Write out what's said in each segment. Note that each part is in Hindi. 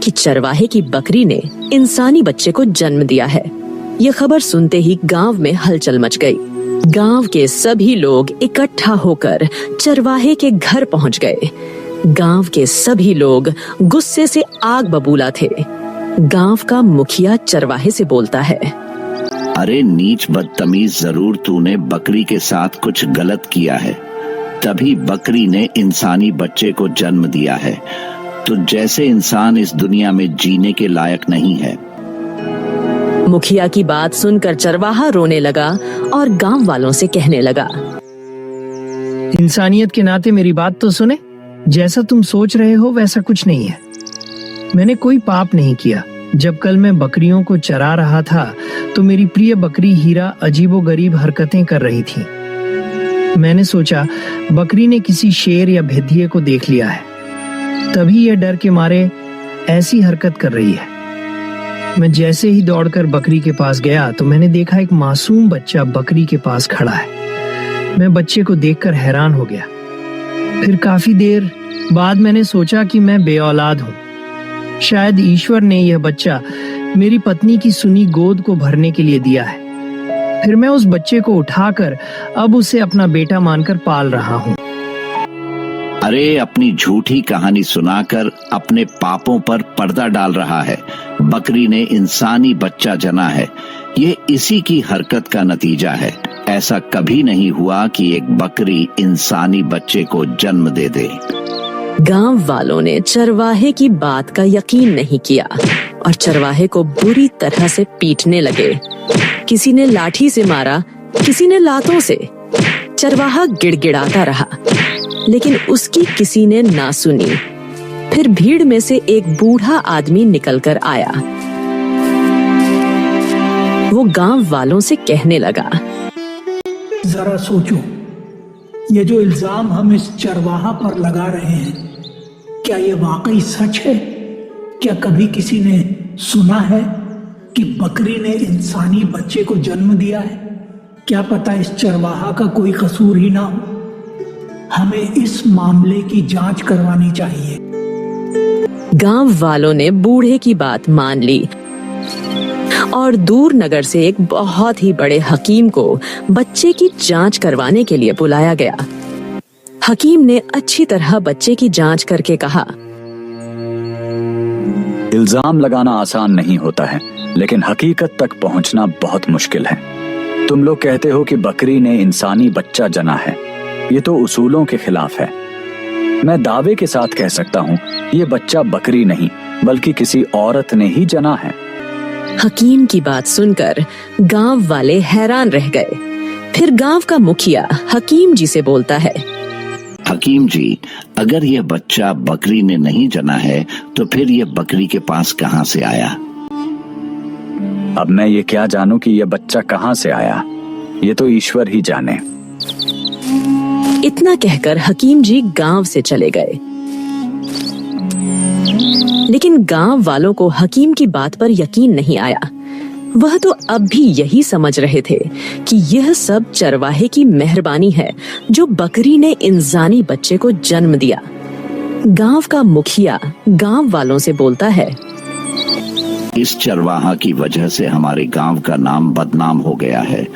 कि चरवाहे की बकरी ने इंसानी बच्चे को जन्म दिया है। यह खबर सुनते ही गांव में हलचल मच गई। गांव के सभी लोग इकट्ठा होकर चरवाहे के घर पहुंच गए। गांव के सभी लोग गुस्से से आग बबूला थे। गांव का मुखिया चरवाहे से बोलता है, अरे नीच बदतमीज, जरूर तूने बकरी के साथ कुछ गलत किया है, तभी बकरी ने इंसानी बच्चे को जन्म दिया है। तो जैसे इंसान इस दुनिया में जीने के लायक नहीं है। मुखिया की बात सुनकर चरवाहा रोने लगा और गांव वालों से कहने लगा, इंसानियत के नाते मेरी बात तो सुने। जैसा तुम सोच रहे हो वैसा कुछ नहीं है। मैंने कोई पाप नहीं किया। जब कल मैं बकरियों को चरा रहा था तो मेरी प्रिय बकरी हीरा अजीबोगरीब हरकतें कर रही थी। मैंने सोचा बकरी ने किसी शेर या भेदिए को देख लिया है, तभी यह डर के मारे ऐसी हरकत कर रही है। मैं जैसे ही दौड़कर बकरी के पास गया तो मैंने देखा एक मासूम बच्चा बकरी के पास खड़ा है। मैं बच्चे को देखकर हैरान हो गया। फिर काफी देर बाद मैंने सोचा कि मैं बेऔलाद हूँ। शायद ईश्वर ने यह बच्चा मेरी पत्नी की सुनी गोद को भरने के लिए दिया है। फिर मैं उस बच्चे को उठाकर अब उसे अपना बेटा मानकर पाल रहा हूँ। अरे अपनी झूठी कहानी सुनाकर अपने पापों पर पर्दा डाल रहा है। बकरी ने इंसानी बच्चा जना है, ये इसी की हरकत का नतीजा है। ऐसा कभी नहीं हुआ कि एक बकरी इंसानी बच्चे को जन्म दे दे। गांव वालों ने चरवाहे की बात का यकीन नहीं किया और चरवाहे को बुरी तरह से पीटने लगे। किसी ने लाठी से मारा, किसी ने लातों से। चरवाहा गिड़गिड़ाता रहा, लेकिन उसकी किसी ने ना सुनी। फिर भीड़ में से एक बूढ़ा आदमी निकलकर आया। वो गांव वालों से कहने लगा, जरा सोचो, ये जो इल्जाम हम इस चरवाहा पर लगा रहे हैं, क्या ये वाकई सच है? क्या कभी किसी ने सुना है कि बकरी ने इंसानी बच्चे को जन्म दिया है? क्या पता इस चरवाहा का कोई कसूर ही ना हो। हमें इस मामले की जांच करवानी चाहिए। गांव वालों ने बूढ़े की बात मान ली और दूर नगर से एक बहुत ही बड़े हकीम को बच्चे की जांच करवाने के लिए बुलाया गया। हकीम ने अच्छी तरह बच्चे की जांच करके कहा, इल्जाम लगाना आसान नहीं होता है, लेकिन हकीकत तक पहुंचना बहुत मुश्किल है। तुम लोग कहते हो कि बकरी ने इंसानी बच्चा जना है, ये तो उसूलों के खिलाफ है। मैं दावे के साथ कह सकता हूँ ये बच्चा बकरी नहीं बल्कि किसी औरत ने ही जना है। हकीम की बात सुनकर गांव वाले हैरान रह गए। फिर गांव का मुखिया हकीम जी से बोलता है, हकीम जी, अगर यह बच्चा बकरी ने नहीं जना है तो फिर यह बकरी के पास कहां से आया? अब मैं ये क्या जानूं कि यह बच्चा कहां से आया, ये तो ईश्वर ही जाने। इतना कहकर हकीम जी गांव से चले गए। लेकिन गांव वालों को हकीम की बात पर यकीन नहीं आया। वह तो अब भी यही समझ रहे थे कि यह सब चरवाहे की मेहरबानी है जो बकरी ने इंसानी बच्चे को जन्म दिया। गांव का मुखिया गांव वालों से बोलता है, इस चरवाहा की वजह से हमारे गांव का नाम बदनाम हो गया है।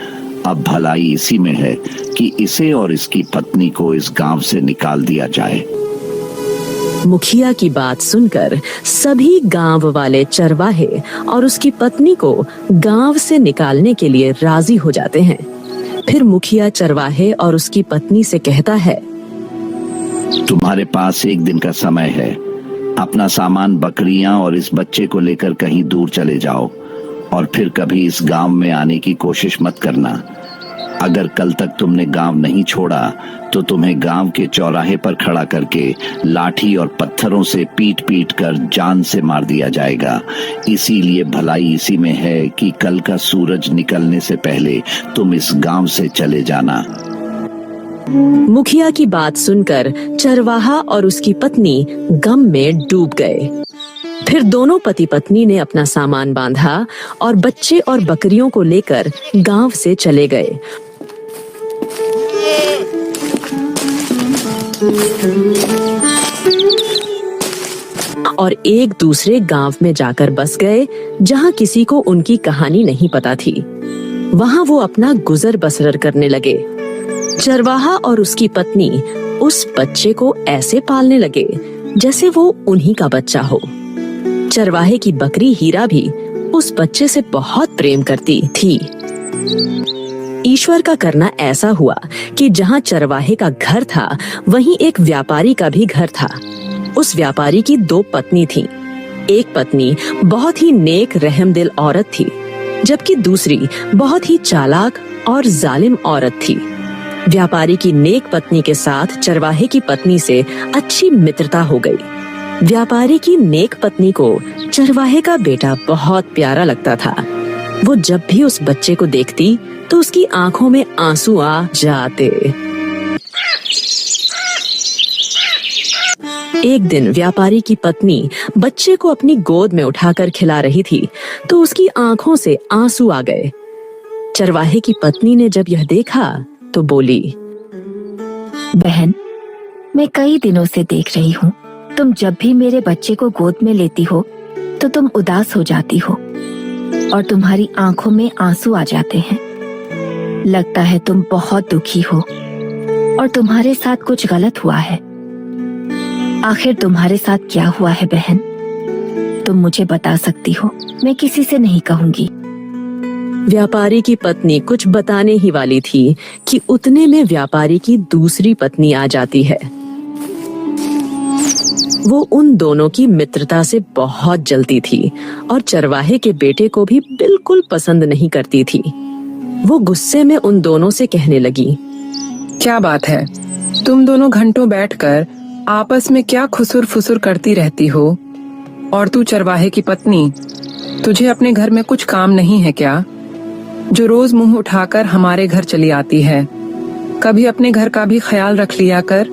अब भलाई इसी में है कि इसे और इसकी पत्नी को इस गांव से निकाल दिया जाए। मुखिया की बात सुनकर सभी गांव वाले चरवाहे और उसकी पत्नी को गांव से निकालने के लिए राजी हो जाते हैं। फिर मुखिया चरवाहे और उसकी पत्नी से कहता है, तुम्हारे पास एक दिन का समय है। अपना सामान, बकरियां और इस बच्चे को लेकर कहीं दूर चले जाओ और फिर कभी इस गांव में आने की कोशिश मत करना। अगर कल तक तुमने गांव नहीं छोड़ा तो तुम्हें गांव के चौराहे पर खड़ा करके लाठी और पत्थरों से पीट पीट कर जान से मार दिया जाएगा। इसीलिए भलाई इसी में है कि कल का सूरज निकलने से पहले तुम इस गांव से चले जाना। मुखिया की बात सुनकर चरवाहा और उसकी पत्नी गम में डूब गए। फिर दोनों पति पत्नी ने अपना सामान बांधा और बच्चे और बकरियों को लेकर गांव से चले गए। और एक दूसरे गांव में जाकर बस गए जहां किसी को उनकी कहानी नहीं पता थी। वहां वो अपना गुजर बसर करने लगे। चरवाहा और उसकी पत्नी उस बच्चे को ऐसे पालने लगे जैसे वो उन्हीं का बच्चा हो। चरवाहे की बकरी हीरा भी उस बच्चे से बहुत प्रेम करती थी। ईश्वर का करना ऐसा हुआ कि जहां चरवाहे का घर था, वहीं एक व्यापारी का भी घर था। उस व्यापारी की 2 पत्नी थीं। एक पत्नी बहुत ही नेक रहमदिल औरत थी, जबकि दूसरी बहुत ही चालाक और जालिम औरत थी। व्यापारी की नेक पत्नी के साथ चरवाहे की पत्नी से अच्छी मित्रता हो गई। व्यापारी की नेक पत्नी को चरवाहे का बेटा बहुत प्यारा लगता था। वो जब भी उस बच्चे को देखती तो उसकी आंखों में आंसू आ जाते। एक दिन व्यापारी की पत्नी बच्चे को अपनी गोद में उठाकर खिला रही थी तो उसकी आंखों से आंसू आ गए। चरवाहे की पत्नी ने जब यह देखा तो बोली, बहन, मैं कई दिनों से देख रही हूँ, तुम जब भी मेरे बच्चे को गोद में लेती हो तो तुम उदास हो जाती हो और तुम्हारी आंखों में आंसू आ जाते हैं। लगता है तुम बहुत दुखी हो और तुम्हारे साथ कुछ गलत हुआ है। आखिर तुम्हारे साथ क्या हुआ है बहन? तुम मुझे बता सकती हो, मैं किसी से नहीं कहूँगी। व्यापारी की पत्नी कुछ बताने ही वाली थी कि उतने में व्यापारी की दूसरी पत्नी आ जाती है। वो उन दोनों की मित्रता से बहुत जलती थी और चरवाहे के बेटे को भी बिल्कुल पसंद नहीं करती थी। वो गुस्से में उन दोनों से कहने लगी, क्या बात है, तुम दोनों घंटों बैठकर आपस में क्या खुसुर फुसुर करती रहती हो? और तू चरवाहे की पत्नी, तुझे अपने घर में कुछ काम नहीं है क्या, जो रोज मुंह उठाकर हमारे घर चली आती है? कभी अपने घर का भी ख्याल रख लिया कर।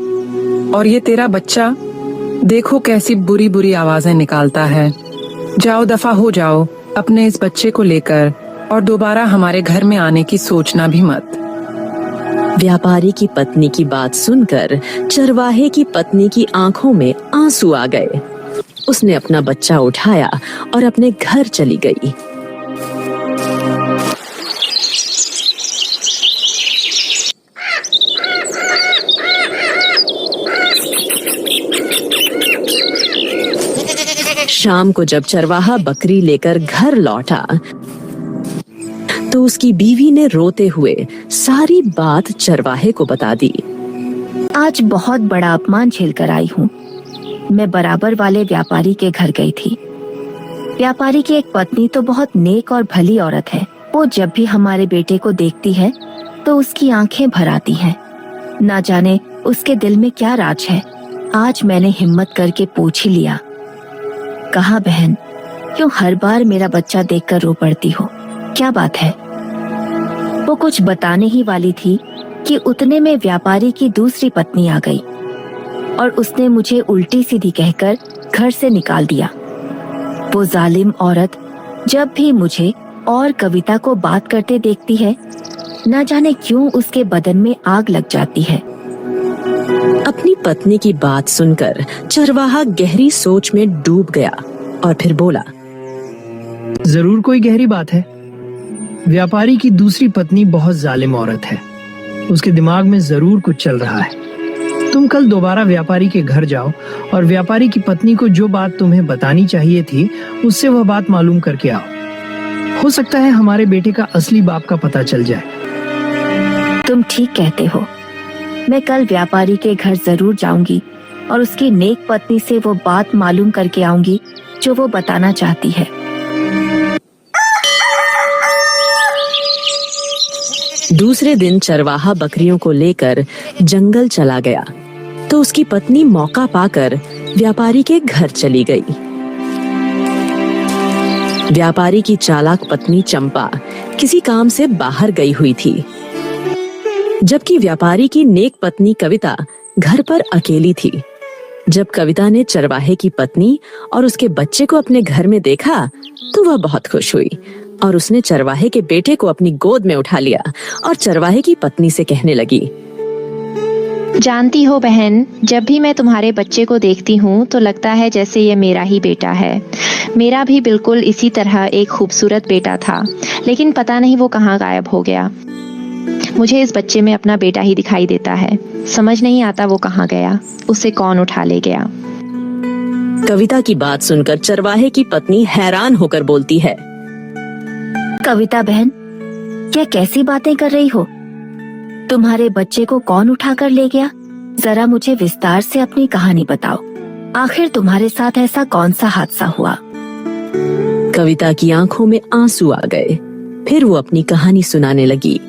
और ये तेरा बच्चा, देखो कैसी बुरी बुरी आवाजें निकालता है। जाओ, दफा हो जाओ अपने इस बच्चे को लेकर, और दोबारा हमारे घर में आने की सोचना भी मत। व्यापारी की पत्नी की बात सुनकर चरवाहे की पत्नी की आंखों में आंसू आ गए। उसने अपना बच्चा उठाया और अपने घर चली गई। शाम को जब चरवाहा बकरी लेकर घर लौटा तो उसकी बीवी ने रोते हुए सारी बात चरवाहे को बता दी। आज बहुत बड़ा अपमान झेल कर आई हूँ। मैं बराबर वाले व्यापारी के घर गई थी। व्यापारी की एक पत्नी तो बहुत नेक और भली औरत है। वो जब भी हमारे बेटे को देखती है तो उसकी आंखें भर आती हैं। ना जाने उसके दिल में क्या राज है। आज मैंने हिम्मत करके पूछ ही लिया, कहा बहन, क्यों हर बार मेरा बच्चा देखकर रो पड़ती हो? क्या बात है? वो कुछ बताने ही वाली थी कि उतने में व्यापारी की दूसरी पत्नी आ गई और उसने मुझे उल्टी सीधी कहकर घर से निकाल दिया। वो जालिम औरत जब भी मुझे और कविता को बात करते देखती है, न जाने क्यों उसके बदन में आग लग जाती है। अपनी पत्नी की बात सुनकर चरवाहा गहरी सोच में डूब गया और फिर बोला, जरूर कोई गहरी बात है। व्यापारी की दूसरी पत्नी बहुत जालिम औरत है। उसके दिमाग में जरूर कुछ चल रहा है। तुम कल दोबारा व्यापारी के घर जाओ और व्यापारी की पत्नी को जो बात तुम्हें बतानी चाहिए थी उससे वह बात मालूम करके आओ। हो सकता है हमारे बेटे का असली बाप का पता चल जाए। तुम ठीक कहते हो। मैं कल व्यापारी के घर जरूर जाऊंगी और उसकी नेक पत्नी से वो बात मालूम करके आऊंगी जो वो बताना चाहती है। दूसरे दिन चरवाहा बकरियों को लेकर जंगल चला गया तो उसकी पत्नी मौका पाकर व्यापारी के घर चली गई। व्यापारी की चालाक पत्नी चंपा किसी काम से बाहर गई हुई थी, जबकि व्यापारी की नेक पत्नी कविता घर पर अकेली थी। जब कविता ने चरवाहे की पत्नी और उसके बच्चे को अपने घर में देखा तो वह बहुत खुश हुई और उसने चरवाहे के बेटे को अपनी गोद में उठा लिया और चरवाहे की पत्नी से कहने लगी, जानती हो बहन, जब भी मैं तुम्हारे बच्चे को देखती हूँ तो लगता है जैसे ये मेरा ही बेटा है। मेरा भी बिल्कुल इसी तरह एक खूबसूरत बेटा था, लेकिन पता नहीं वो कहाँ गायब हो गया। मुझे इस बच्चे में अपना बेटा ही दिखाई देता है। समझ नहीं आता वो कहाँ गया, उसे कौन उठा ले गया। कविता की बात सुनकर चरवाहे की पत्नी हैरान होकर बोलती है, कविता बहन, क्या कैसी बातें कर रही हो? तुम्हारे बच्चे को कौन उठा कर ले गया? जरा मुझे विस्तार से अपनी कहानी बताओ। आखिर तुम्हारे साथ ऐसा कौन सा हादसा हुआ? कविता की आंखों में आंसू आ गए। फिर वो अपनी कहानी सुनाने लगी।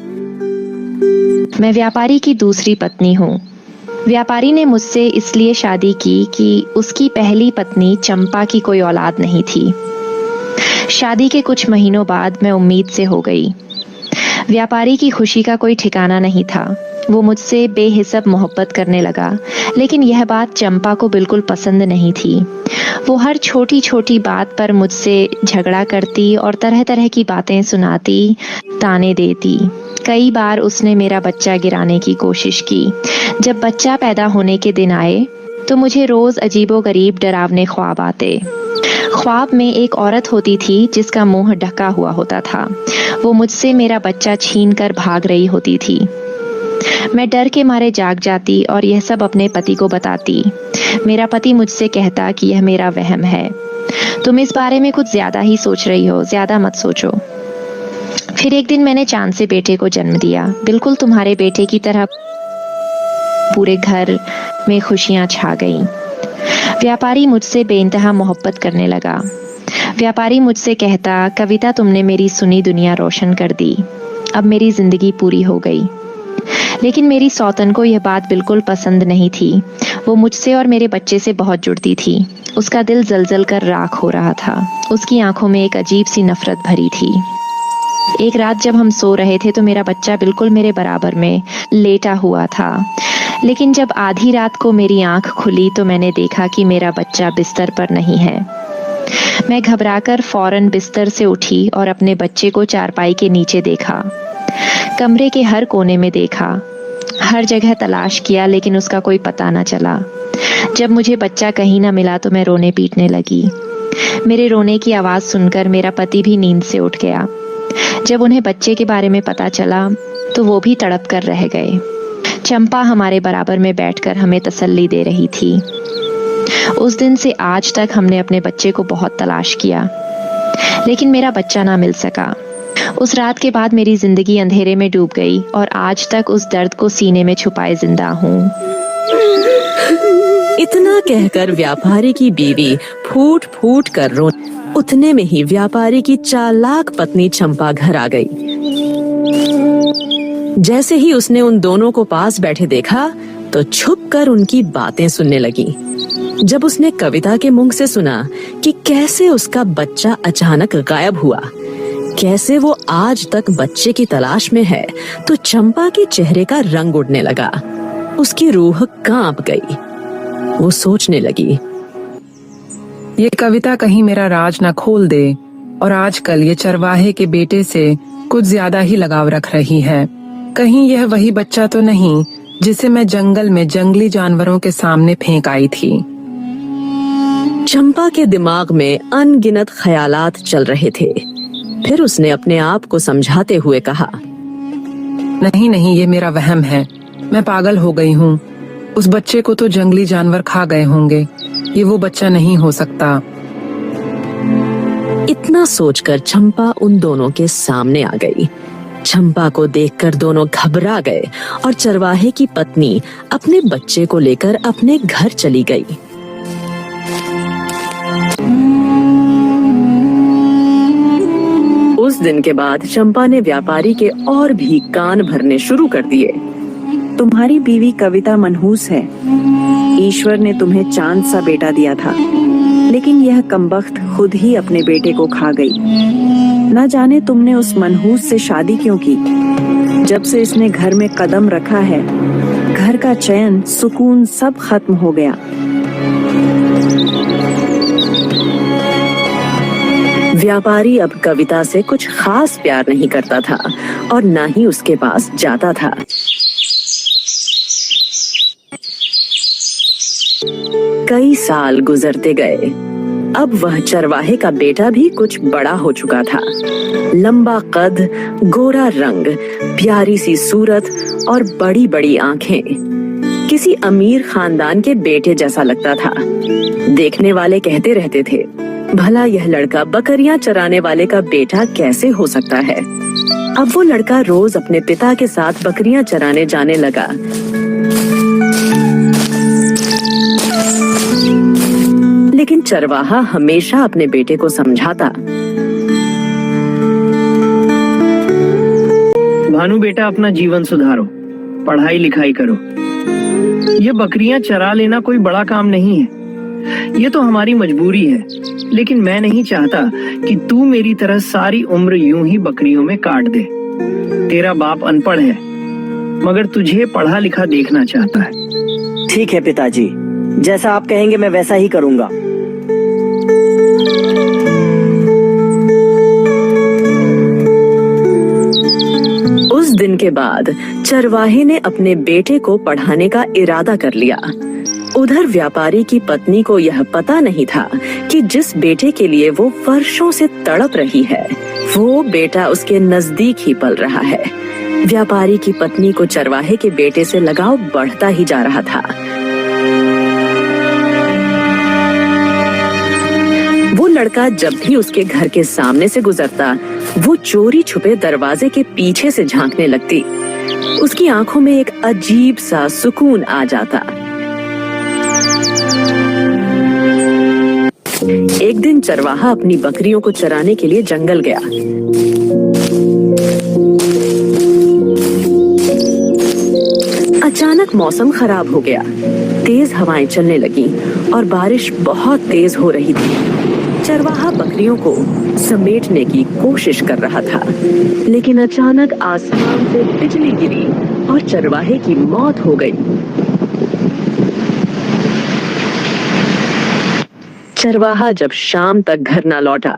मैं व्यापारी की दूसरी पत्नी हूँ। व्यापारी ने मुझसे इसलिए शादी की कि उसकी पहली पत्नी चंपा की कोई औलाद नहीं थी। शादी के कुछ महीनों बाद मैं उम्मीद से हो गई। व्यापारी की खुशी का कोई ठिकाना नहीं था। वो मुझसे बेहिसाब मोहब्बत करने लगा, लेकिन यह बात चंपा को बिल्कुल पसंद नहीं थी। वो हर छोटी छोटी बात पर मुझसे झगड़ा करती और तरह तरह की बातें सुनाती, ताने देती। कई बार उसने मेरा बच्चा गिराने की कोशिश की। जब बच्चा पैदा होने के दिन आए तो मुझे रोज अजीबोगरीब डरावने ख्वाब आते। ख्वाब में एक औरत होती थी जिसका मुंह ढका हुआ होता था। वो मुझसे मेरा बच्चा छीन कर भाग रही होती थी। मैं डर के मारे जाग जाती और यह सब अपने पति को बताती। मेरा पति मुझसे कहता कि यह मेरा वहम है, तुम इस बारे में कुछ ज्यादा ही सोच रही हो, ज्यादा मत सोचो। फिर एक दिन मैंने चांद से बेटे को जन्म दिया। बिल्कुल तुम्हारे बेटे की तरह पूरे घर में खुशियां छा गईं। व्यापारी मुझसे बेइंतहा मोहब्बत करने लगा। व्यापारी मुझसे कहता, कविता तुमने मेरी सुनी दुनिया रोशन कर दी, अब मेरी जिंदगी पूरी हो गई। लेकिन मेरी सौतन को यह बात बिल्कुल पसंद नहीं थी। वो मुझसे और मेरे बच्चे से बहुत जुड़ती थी। उसका दिल जल-जल कर राख हो रहा था। उसकी आंखों में एक अजीब सी नफरत भरी थी। एक रात जब हम सो रहे थे तो मेरा बच्चा बिल्कुल मेरे बराबर में लेटा हुआ था। लेकिन जब आधी रात को मेरी आंख खुली तो मैंने देखा कि मेरा बच्चा बिस्तर पर नहीं है। मैं घबराकर फौरन बिस्तर से उठी और अपने बच्चे को चारपाई के नीचे देखा। कमरे के हर कोने में देखा, हर जगह तलाश किया, लेकिन उसका कोई पता न चला। जब मुझे बच्चा कहीं न मिला तो मैं रोने पीटने लगी। मेरे रोने की आवाज सुनकर मेरा पति भी नींद से उठ गया। जब उन्हें बच्चे के बारे में पता चला तो वो भी तड़प कर रह गए। चंपा हमारे बराबर में बैठकर हमें तसल्ली दे रही थी। उस दिन से आज तक हमने अपने बच्चे को बहुत तलाश किया, लेकिन मेरा बच्चा ना मिल सका। उस रात के बाद मेरी जिंदगी अंधेरे में डूब गई और आज तक उस दर्द को सीने में छुपाए जिंदा हूँ। इतना कहकर व्यापारी की बीवी फूट फूट कर रो। उतने में ही व्यापारी की चालाक पत्नी चंपा घर आ गई। जैसे ही उसने उन दोनों को पास बैठे देखा तो छुप कर उनकी बातें सुनने लगी। जब उसने कविता के मुंह से सुना कि कैसे उसका बच्चा अचानक गायब हुआ, कैसे वो आज तक बच्चे की तलाश में है, तो चंपा के चेहरे का रंग उड़ने लगा। उसकी रूह कांप गई। वो सोचने लगी, ये कविता कहीं मेरा राज न खोल दे और आजकल ये चरवाहे के बेटे से कुछ ज्यादा ही लगाव रख रही है। कहीं यह वही बच्चा तो नहीं जिसे मैं जंगल में जंगली जानवरों के सामने फेंक आई थी। चंपा के दिमाग में अनगिनत ख्यालात चल रहे थे। फिर उसने अपने आप को समझाते हुए कहा, नहीं नहीं, ये मेरा वहम है। मैं पागल हो गई हूँ। उस बच्चे को तो जंगली जानवर खा गए होंगे। ये वो बच्चा नहीं हो सकता। इतना सोचकर चंपा उन दोनों के सामने आ गई। चंपा को देखकर दोनों घबरा गए और चरवाहे की पत्नी अपने बच्चे को लेकर अपने घर चली गई। उस दिन के बाद चंपा ने व्यापारी के और भी कान भरने शुरू कर दिए। तुम्हारी बीवी कविता मनहूस है। ईश्वर ने तुम्हें चांद सा बेटा दिया था, लेकिन यह कमबख्त खुद ही अपने बेटे को खा गई। न जाने तुमने उस मनहूस से शादी क्यों की। जब से इसने घर में कदम रखा है, घर का चैन, सुकून सब खत्म हो गया। व्यापारी अब कविता से कुछ खास प्यार नहीं करता था और न ही उसके पास जाता था। कई साल गुजरते गए। अब वह चरवाहे का बेटा भी कुछ बड़ा हो चुका था। लंबा कद, गोरा रंग, प्यारी सी सूरत और बड़ी बड़ी आंखें। किसी अमीर खानदान के बेटे जैसा लगता था। देखने वाले कहते रहते थे, भला यह लड़का बकरियां चराने वाले का बेटा कैसे हो सकता है। अब वो लड़का रोज अपने पिता के साथ बकरियां चराने जाने लगा। लेकिन चरवाहा हमेशा अपने बेटे को समझाता। भानु बेटा, अपना जीवन सुधारो, पढ़ाई लिखाई करो। ये बकरियां चरा लेना कोई बड़ा काम नहीं है, ये तो हमारी मजबूरी है। लेकिन मैं नहीं चाहता कि तू मेरी तरह सारी उम्र यूं ही बकरियों में काट दे। तेरा बाप अनपढ़ है, मगर तुझे पढ़ा लिखा देखना चाहता है। ठीक है पिताजी, जैसा आप कहेंगे मैं वैसा ही करूंगा। उस दिन के बाद चरवाहे ने अपने बेटे को पढ़ाने का इरादा कर लिया। उधर व्यापारी की पत्नी को यह पता नहीं था कि जिस बेटे के लिए वो वर्षों से तड़प रही है, वो बेटा उसके नजदीक ही पल रहा है। व्यापारी की पत्नी को चरवाहे के बेटे से लगाव बढ़ता ही जा रहा था। वो लड़का जब भी उसके घर के सामने से गुजरता, वो चोरी छुपे दरवाजे के पीछे से झांकने लगती। उसकी आंखों में एक अजीब सा सुकून आ जाता। एक दिन चरवाहा अपनी बकरियों को चराने के लिए जंगल गया। अचानक मौसम खराब हो गया। तेज हवाएं चलने लगी और बारिश बहुत तेज हो रही थी। चरवाहा बकरियों को समेटने की कोशिश कर रहा था, लेकिन अचानक आसमान से बिजली गिरी और चरवाहे की मौत हो गई। चरवाहा जब शाम तक घर न लौटा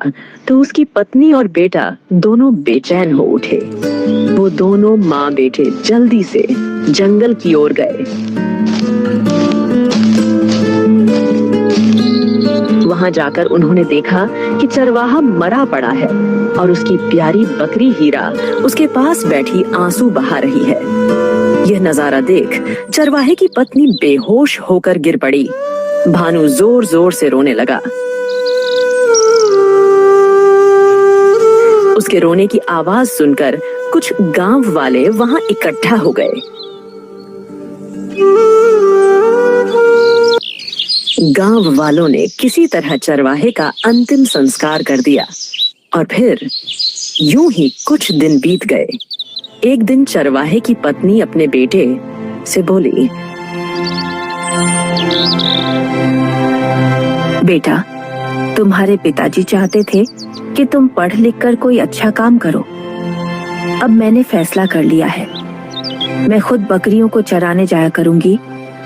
तो उसकी पत्नी और बेटा दोनों बेचैन हो उठे। वो दोनों माँ बेटे जल्दी से जंगल की ओर गए। वहां जाकर उन्होंने देखा कि चरवाहा मरा पड़ा है और उसकी प्यारी बकरी हीरा उसके पास बैठी आंसू बहा रही है। यह नजारा देख चरवाहे की पत्नी बेहोश होकर गिर पड़ी। भानु जोर जोर से रोने लगा। उसके रोने की आवाज सुनकर कुछ गांव वाले वहां इकट्ठा हो गए। गांव वालों ने किसी तरह चरवाहे का अंतिम संस्कार कर दिया और फिर यूं ही कुछ दिन बीत गए। एक दिन चरवाहे की पत्नी अपने बेटे से बोली, बेटा, तुम्हारे पिताजी चाहते थे कि तुम पढ़ लिख कर कोई अच्छा काम करो। अब मैंने फैसला कर लिया है, मैं खुद बकरियों को चराने जाया करूंगी,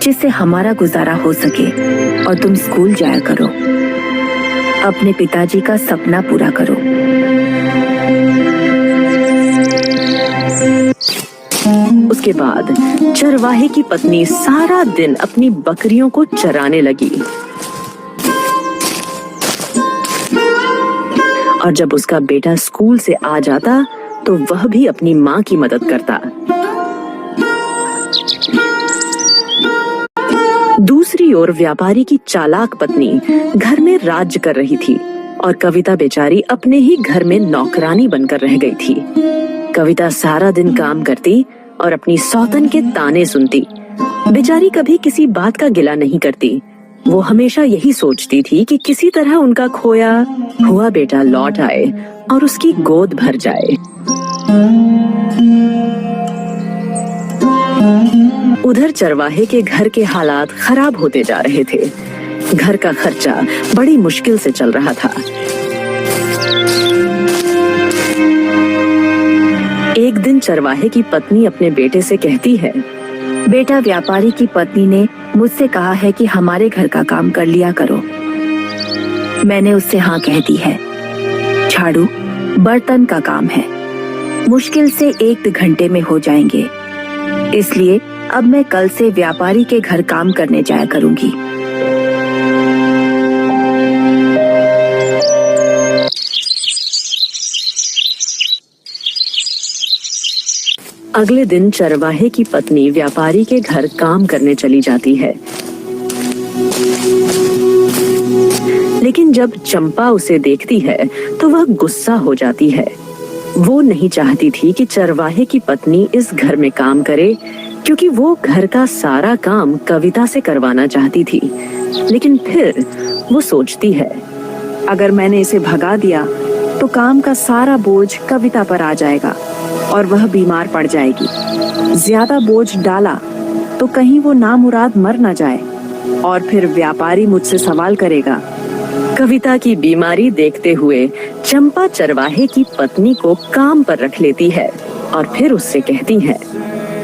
जिससे हमारा गुजारा हो सके, और तुम स्कूल जाया करो। अपने पिताजी का सपना पूरा करो। उसके बाद चरवाहे की पत्नी सारा दिन अपनी बकरियों को चराने लगी और जब उसका बेटा स्कूल से आ जाता तो वह भी अपनी माँ की मदद करता। दूसरी ओर व्यापारी की चालाक पत्नी घर में राज्य कर रही थी और कविता बेचारी अपने ही घर में नौकरानी बनकर रह गई थी। कविता सारा दिन काम करती और अपनी सौतन के ताने सुनती। बेचारी कभी किसी बात का गिला नहीं करती। वो हमेशा यही सोचती थी कि किसी तरह उनका खोया हुआ बेटा लौट आए और उसकी गोद भर जाए। उधर चरवाहे के घर के हालात खराब होते जा रहे थे। घर का खर्चा बड़ी मुश्किल से चल रहा था। एक दिन चरवाहे की पत्नी अपने बेटे से कहती है, बेटा, व्यापारी की पत्नी ने मुझसे कहा है कि हमारे घर का काम कर लिया करो। मैंने उससे हाँ कह दी है। झाड़ू बर्तन का काम है, मुश्किल से 1 घंटे में हो जाएंगे, इसलिए अब मैं कल से व्यापारी के घर काम करने जाया करूंगी। अगले दिन चरवाहे की पत्नी व्यापारी के घर काम करने चली जाती है, लेकिन जब चंपा उसे देखती है तो वह गुस्सा हो जाती है। वो नहीं चाहती थी कि चरवाहे की पत्नी इस घर में काम करे, क्योंकि वो घर का सारा काम कविता से करवाना चाहती थी। लेकिन फिर वो सोचती है, अगर मैंने इसे भगा दिया तो काम का सारा बोझ कविता पर आ जाएगा और वह बीमार पड़ जाएगी। ज्यादा बोझ डाला तो कहीं वो नामुराद मर ना जाए और फिर व्यापारी मुझसे सवाल करेगा। कविता की बीमारी देखते हुए चंपा चरवाहे की पत्नी को काम पर रख लेती है और फिर उससे कहती है,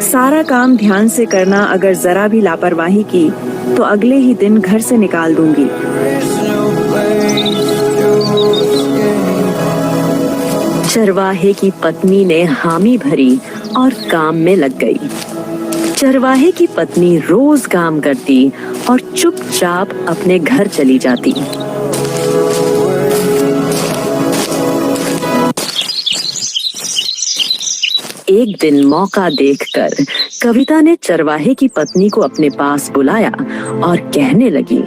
सारा काम ध्यान से करना, अगर जरा भी लापरवाही की तो अगले ही दिन घर से निकाल दूंगी। चरवाहे की पत्नी ने हामी भरी और काम में लग गई। चरवाहे की पत्नी रोज काम करती और चुपचाप अपने घर चली जाती। एक दिन मौका देखकर कविता ने चरवाहे की पत्नी को अपने पास बुलाया और कहने लगी,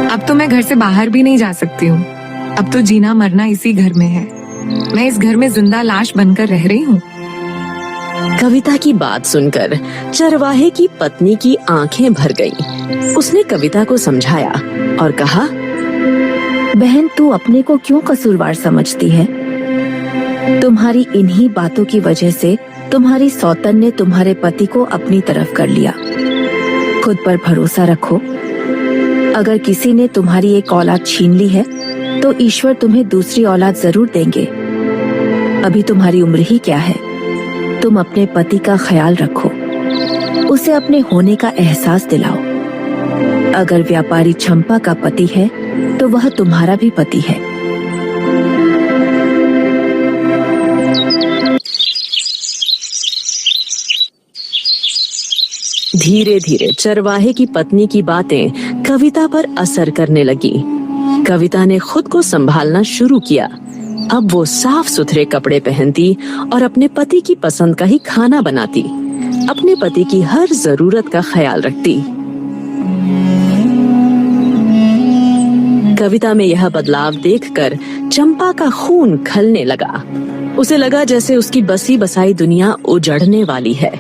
अब तो मैं घर से बाहर भी नहीं जा सकती हूँ। अब तो जीना मरना इसी घर में है। मैं इस घर में जिंदा लाश बनकर रह रही हूँ। कविता की बात सुनकर चरवाहे की पत्नी की आंखें भर गईं। उसने कविता को समझाया और कहा, बहन, तू अपने को क्यों कसूरवार समझती है? तुम्हारी इन्हीं बातों की वजह से तुम्हारी सौतन ने तुम्हारे पति को अपनी तरफ कर लिया। खुद पर भरोसा रखो। अगर किसी ने तुम्हारी एक औलाद छीन ली है तो ईश्वर तुम्हें दूसरी औलाद जरूर देंगे। अभी तुम्हारी उम्र ही क्या है। तुम अपने पति का ख्याल रखो, उसे अपने होने का एहसास दिलाओ। अगर व्यापारी चंपा का पति है तो वह तुम्हारा भी पति है। धीरे धीरे चरवाहे की पत्नी की बातें कविता पर असर करने लगी। कविता ने खुद को संभालना शुरू किया। अब वो साफ सुथरे कपड़े पहनती और अपने पति की पसंद का ही खाना बनाती। अपने पति की हर जरूरत का ख्याल रखती। कविता में यह बदलाव देखकर चंपा का खून खलने लगा। उसे लगा जैसे उसकी बसी बसाई दुनिया उजड़ने वाली है।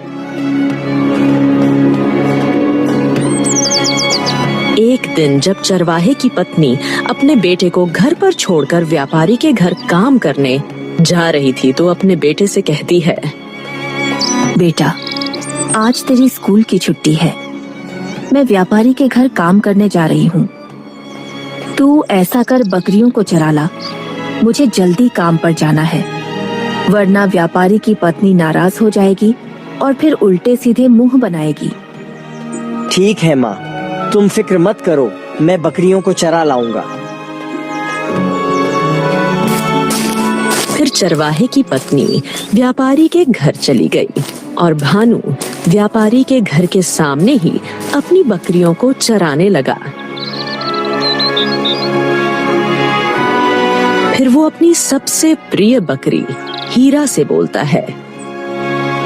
एक दिन जब चरवाहे की पत्नी अपने बेटे को घर पर छोड़कर व्यापारी के घर काम करने जा रही थी तो अपने बेटे से कहती है, बेटा, आज तेरी स्कूल की छुट्टी है। मैं व्यापारी के घर काम करने जा रही हूँ। तू ऐसा कर, बकरियों को चरा ला। मुझे जल्दी काम पर जाना है, वरना व्यापारी की पत्नी नाराज हो जाएगी और फिर उल्टे सीधे मुंह बनाएगी। ठीक है माँ, तुम फिक्र मत करो, मैं बकरियों को चरा लाऊंगा। फिर चरवाहे की पत्नी व्यापारी के घर चली गई और भानु व्यापारी के घर के सामने ही अपनी बकरियों को चराने लगा। फिर वो अपनी सबसे प्रिय बकरी हीरा से बोलता है,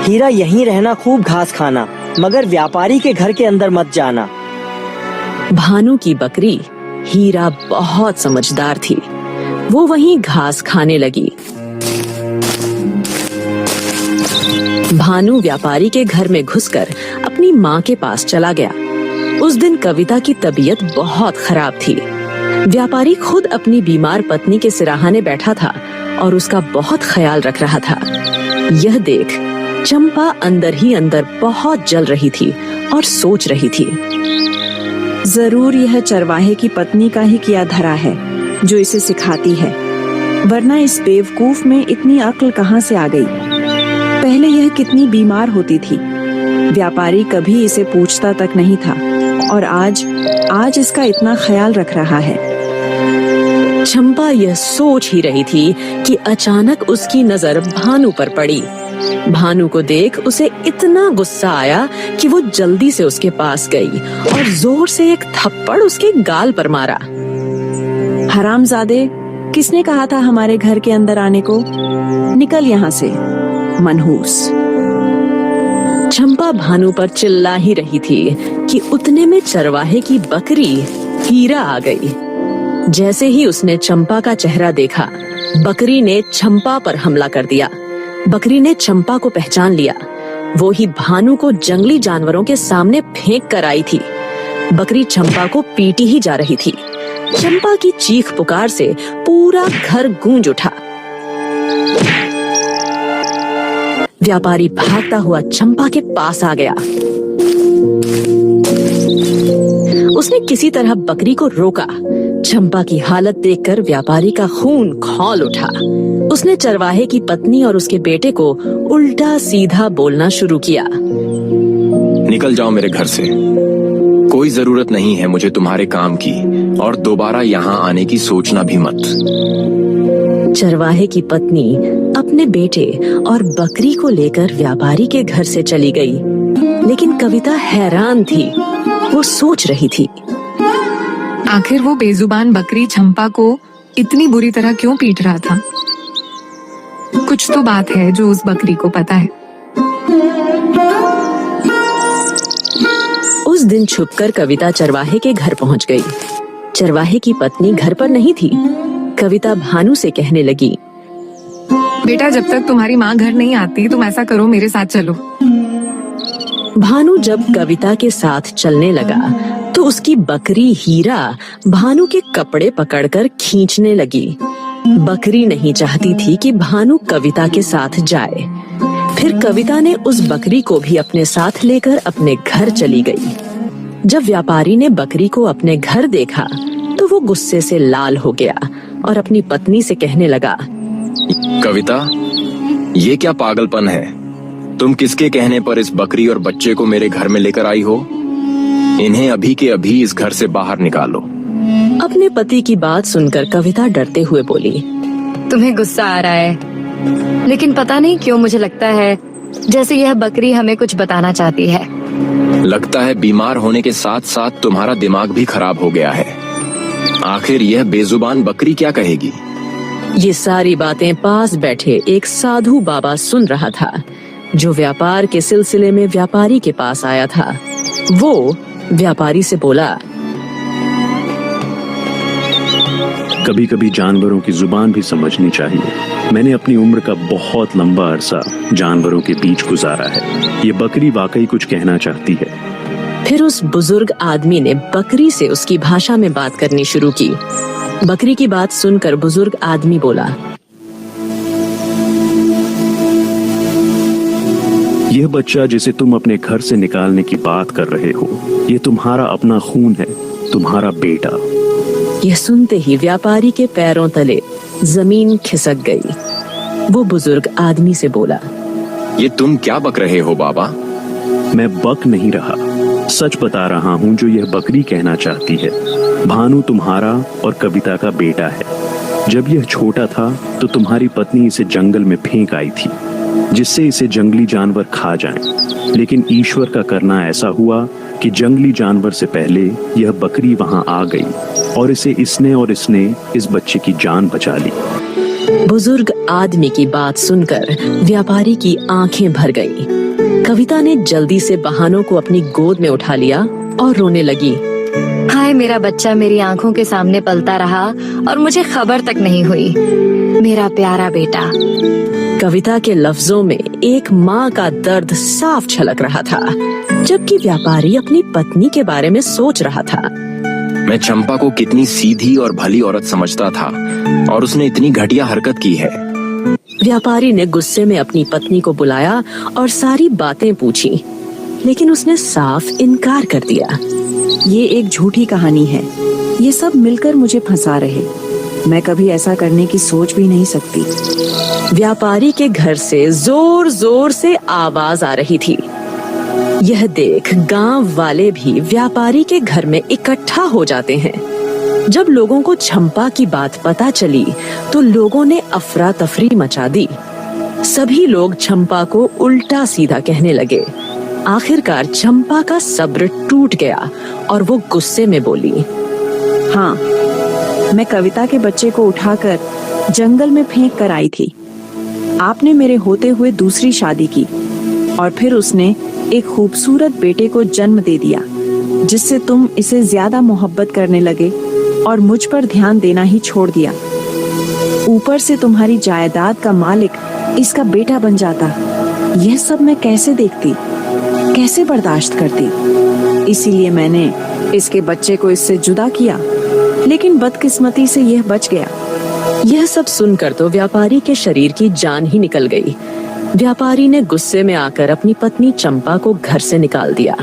हीरा, यहीं रहना, खूब घास खाना, मगर व्यापारी के घर के अंदर मत जाना। भानु की बकरी हीरा बहुत समझदार थी। वो वहीं घास खाने लगी। भानु व्यापारी के घर में घुसकर अपनी माँ के पास चला गया। उस दिन कविता की तबीयत बहुत खराब थी। व्यापारी खुद अपनी बीमार पत्नी के सिराहाने बैठा था और उसका बहुत ख्याल रख रहा था। यह देख चंपा अंदर ही अंदर बहुत जल रही थी और सोच रही थी, जरूर यह चरवाहे की पत्नी का ही किया धरा है जो इसे सिखाती है, वरना इस बेवकूफ में इतनी अक्ल कहाँ से आ गई। पहले यह कितनी बीमार होती थी, व्यापारी कभी इसे पूछता तक नहीं था और आज इसका इतना ख्याल रख रहा है। चंपा यह सोच ही रही थी कि अचानक उसकी नजर भानु पर पड़ी। भानु को देख उसे इतना गुस्सा आया कि वो जल्दी से उसके पास गई और जोर से एक थप्पड़ उसके गाल पर मारा। हरामजादे, किसने कहा था हमारे घर के अंदर आने को? निकल यहाँ से, मनहूस। चंपा भानु पर चिल्ला ही रही थी कि उतने में चरवाहे की बकरी हीरा आ गई। जैसे ही उसने चंपा का चेहरा देखा, बकरी ने चंपा पर हमला कर दिया। बकरी ने चंपा को पहचान लिया। वो ही भानु को जंगली जानवरों के सामने फेंक कर आई थी। बकरी चंपा को पीटी ही जा रही थी। चंपा की चीख पुकार से पूरा घर गूंज उठा। व्यापारी भागता हुआ चंपा के पास आ गया। उसने किसी तरह बकरी को रोका। चंपा की हालत देखकर व्यापारी का खून खौल उठा। उसने चरवाहे की पत्नी और उसके बेटे को उल्टा सीधा बोलना शुरू किया। निकल जाओ मेरे घर से, कोई जरूरत नहीं है मुझे तुम्हारे काम की, और दोबारा यहाँ आने की सोचना भी मत। चरवाहे की पत्नी अपने बेटे और बकरी को लेकर व्यापारी के घर से चली गई। लेकिन कविता हैरान थी। वो सोच रही थी, आखिर वो बेजुबान बकरी चंपा को इतनी बुरी तरह क्यों पीट रहा था? कुछ तो बात है जो उस बकरी को पता है। उस दिन छुपकर कविता चरवाहे के घर पहुंच गई। चरवाहे की पत्नी घर पर नहीं थी। कविता भानु से कहने लगी, बेटा, जब तक तुम्हारी माँ घर नहीं आती तुम ऐसा करो, मेरे साथ चलो। भानु जब कविता के साथ चलने लगा तो उसकी बकरी हीरा भानु के कपड़े पकड़कर खींचने लगी। बकरी नहीं चाहती थी कि भानु कविता के साथ जाए। फिर कविता ने उस बकरी को भी अपने साथ लेकर अपने घर चली गई। जब व्यापारी ने बकरी को अपने घर देखा तो वो गुस्से से लाल हो गया और अपनी पत्नी से कहने लगा, कविता, ये क्या पागलपन है? तुम किसके कहने पर इस बकरी और बच्चे को मेरे घर में लेकर आई हो? इन्हें अभी के अभी इस घर से बाहर निकालो। अपने पति की बात सुनकर कविता डरते हुए बोली, तुम्हें गुस्सा आ रहा है, लेकिन पता नहीं क्यों मुझे लगता है जैसे यह बकरी हमें कुछ बताना चाहती है। लगता है बीमार होने के साथ साथ तुम्हारा दिमाग भी खराब हो गया है। आखिर यह बेजुबान बकरी क्या कहेगी? ये सारी बातें पास बैठे एक साधु बाबा सुन रहा था, जो व्यापार के सिलसिले में व्यापारी के पास आया था। वो व्यापारी से बोला, कभी कभी जानवरों की जुबान भी समझनी चाहिए। मैंने अपनी उम्र का बहुत लंबा अरसा जानवरों के बीच गुजारा है। ये बकरी वाकई कुछ कहना चाहती है। फिर उस बुजुर्ग आदमी ने बकरी से उसकी भाषा में बात करनी शुरू की। बकरी की बात सुनकर बुजुर्ग आदमी बोला, यह बच्चा जिसे तुम अपने घर से निकालने की बात कर रहे हो, ये तुम्हारा अपना खून है, तुम्हारा बेटा। यह सुनते ही व्यापारी के पैरों तले जमीन खिसक गई। वो बुजुर्ग आदमी से बोला, ये तुम क्या बक रहे हो बाबा? मैं बक नहीं रहा, सच बता रहा हूँ जो यह बकरी कहना चाहती है। भानु तुम्हारा और कविता का बेटा है। जब यह छोटा था तो तुम्हारी पत्नी इसे जंगल में फेंक आई थी, जिससे इसे जंगली जानवर खा जाएं। लेकिन ईश्वर का करना ऐसा हुआ कि जंगली जानवर से पहले यह बकरी वहां आ गई और इसने इस बच्चे की जान बचा ली। बुजुर्ग आदमी की बात सुनकर व्यापारी की आंखें भर गई। कविता ने जल्दी से बहानों को अपनी गोद में उठा लिया और रोने लगी। हाय, मेरा बच्चा मेरी आंखों के सामने पलता रहा और मुझे खबर तक नहीं हुई। मेरा प्यारा बेटा। कविता के लफ्जों में एक माँ का दर्द साफ झलक रहा था, जबकि व्यापारी अपनी पत्नी के बारे में सोच रहा था। मैं चंपा को कितनी सीधी और भली औरत समझता था और उसने इतनी घटिया हरकत की है। व्यापारी ने गुस्से में अपनी पत्नी को बुलाया और सारी बातें पूछी, लेकिन उसने साफ इनकार कर दिया। ये एक झूठी कहानी है। ये सब मिलकर मुझे फंसा रहे। मैं कभी ऐसा करने की सोच भी नहीं सकती। व्यापारी के घर से जोर जोर से आवाज आ रही थी। यह देख गांव वाले भी व्यापारी के घर में इकट्ठा हो जाते हैं। जब लोगों को चंपा की बात पता चली तो लोगों ने अफरा तफरी मचा दी। सभी लोग चंपा को उल्टा सीधा कहने लगे। आखिरकार चंपा का सब्र टूट गया और वो गुस्से में बोली, हाँ, मैं कविता के बच्चे को उठाकर जंगल में फेंक कर आई थी। आपने मेरे होते हुए दूसरी शादी की और फिर उसने एक खूबसूरत बेटे को जन्म दे दिया, जिससे तुम इसे ज्यादा मोहब्बत करने लगे और मुझ पर ध्यान देना ही छोड़ दिया। ऊपर से तुम्हारी जायदाद का मालिक इसका बेटा बन जाता। यह सब मैं कैसे देखती, कैसे बर्दाश्त करती। इसीलिए मैंने इसके बच्चे को इससे जुदा किया, लेकिन बदकिस्मती से यह बच गया। यह सब सुनकर तो व्यापारी के शरीर की जान ही निकल गई। व्यापारी ने गुस्से में आकर अपनी पत्नी चंपा को घर से निकाल दिया।